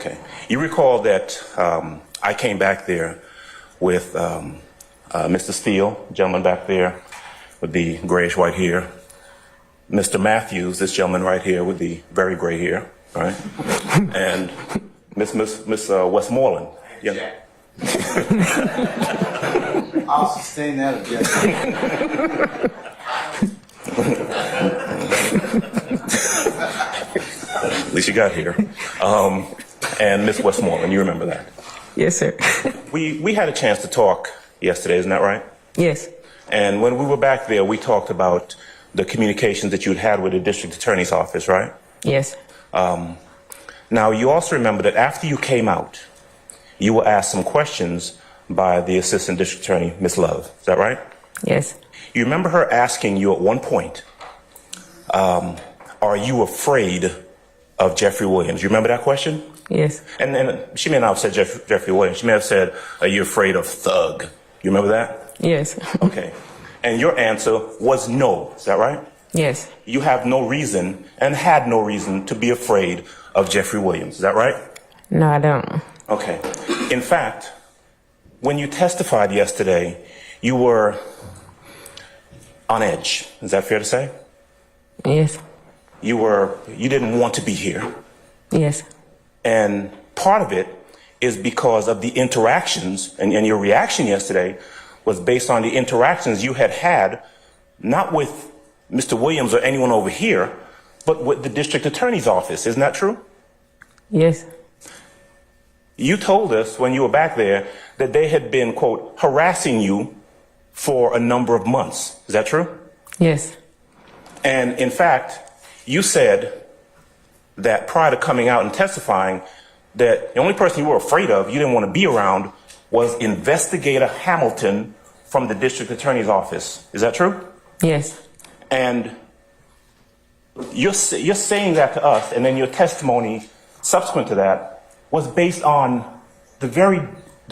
Okay. You recall that I came back there with Mr. Steele, gentleman back there with the grayish-white hair, Mr. Matthews, this gentleman right here with the very gray hair, right, and Miss Westmoreland. Yeah. I'll sustain that objection. At least you got here. And Miss Westmoreland, you remember that? Yes, sir. We had a chance to talk yesterday, isn't that right? Yes. And when we were back there, we talked about the communications that you'd had with the district attorney's office, right? Yes. Now, you also remember that after you came out, you were asked some questions by the assistant district attorney, Ms. Love. Is that right? Yes. You remember her asking you at one point, are you afraid of Jeffrey Williams? You remember that question? Yes. And then she may not have said Jeffrey Williams. She may have said, are you afraid of Thug? You remember that? Yes. Okay. And your answer was no. Is that right? Yes. You have no reason and had no reason to be afraid of Jeffrey Williams. Is that right? No, I don't. Okay. In fact, when you testified yesterday, you were on edge. Is that fair to say? Yes. You didn't want to be here. Yes. And part of it is because of the interactions, and your reaction yesterday was based on the interactions you had, not with Mr. Williams or anyone over here, but with the district attorney's office. Isn't that true? Yes. You told us when you were back there that they had been, quote, harassing you for a number of months. Is that true? Yes. And in fact, you said that prior to coming out and testifying, that the only person you were afraid of, you didn't want to be around, was investigator Hamilton from the district attorney's office. Is that true? Yes. And you're saying that to us, and then your testimony subsequent to that was based on the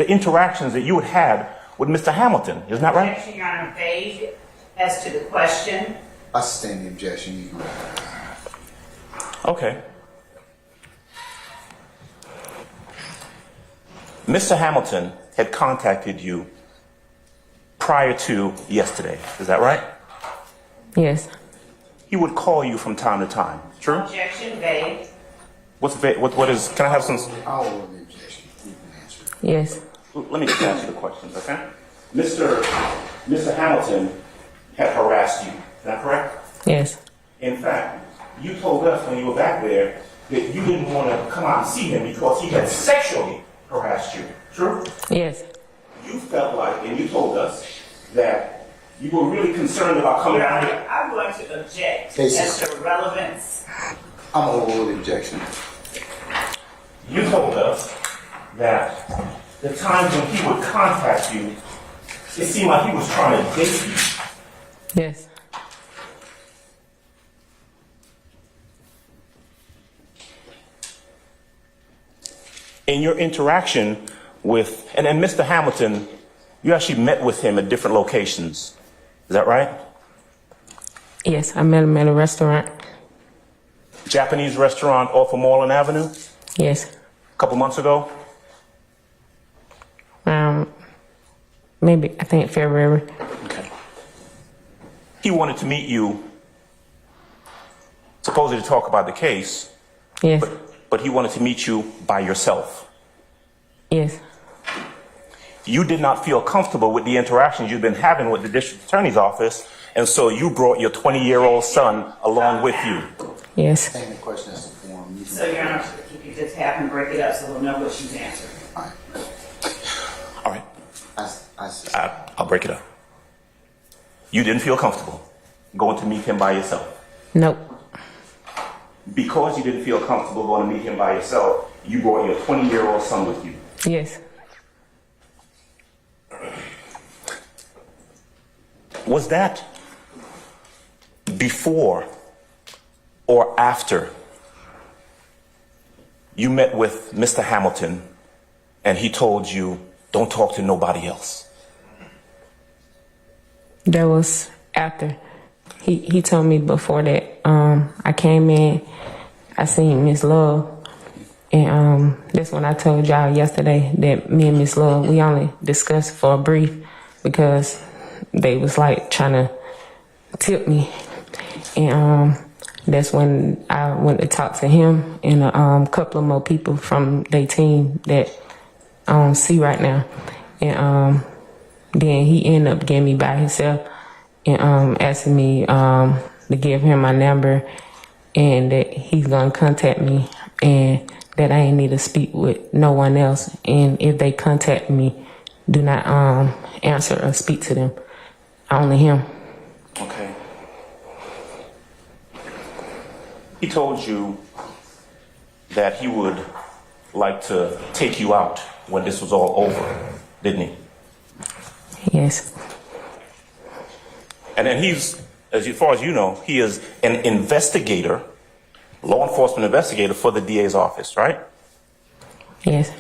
interactions that you had with Mr. Hamilton. Isn't that right? Objection, Your Honor, vague as to the question. I sustain the objection. You can go. Okay. Mr. Hamilton had contacted you prior to yesterday. Is that right? Yes. He would call you from time to time. True? Objection, vague. What is, can I have some? I'll order the objection. You can answer it. Yes. Let me just ask you the questions, okay? Mr. Hamilton had harassed you. Is that correct? Yes. In fact, you told us when you were back there that you didn't want to come out and see him because he had sexually harassed you. True? Yes. You felt like, and you told us, that you were really concerned about coming Your out Honor, here. I'm going to object Cases. as to relevance. I'm going to order the objection. You told us that the times when he would contact you, it seemed like he was trying to date you. Yes. In your interaction with, and Mr. Hamilton, you actually met with him at different locations. Is that right? Yes. I met him at a restaurant. Japanese restaurant off of Moreland Avenue Yes. a couple months ago. Maybe, I think February. Okay. He wanted to meet you, supposedly to talk about the case, Yes. but he wanted to meet you by yourself. Yes. You did not feel comfortable with the interactions you've been having with the district attorney's office, and so you brought your 20-year-old son along with you. Yes. Same question as the form. You can So, Your Honor, if you could just have him break it up so we'll know what she's answering. All right. All right, I sustain. I'll break it up. You didn't feel comfortable going to meet him by yourself. Nope. Because you didn't feel comfortable going to meet him by yourself, you brought your 20-year-old son with you. Yes. Was that before or after you met with Mr. Hamilton and he told you, don't talk to nobody else? That was after. He told me before that. I came in, I seen Miss Love, And that's when I told y'all yesterday that me and Miss Love, we only discussed for a brief because they was like trying to tip me. And that's when I went to talk to him and a couple of more people from their team that I don't see right now. And then he ended up getting me by himself and asking me to give him my number and that he's gonna contact me and that I ain't need to speak with no one else. And if they contact me, do not answer or speak to them. Only him. Okay. He told you that he would like to take you out when this was all over, didn't he? Yes. And then he's, as far as you know, he is an investigator, law enforcement investigator for the DA's office, right? Yes.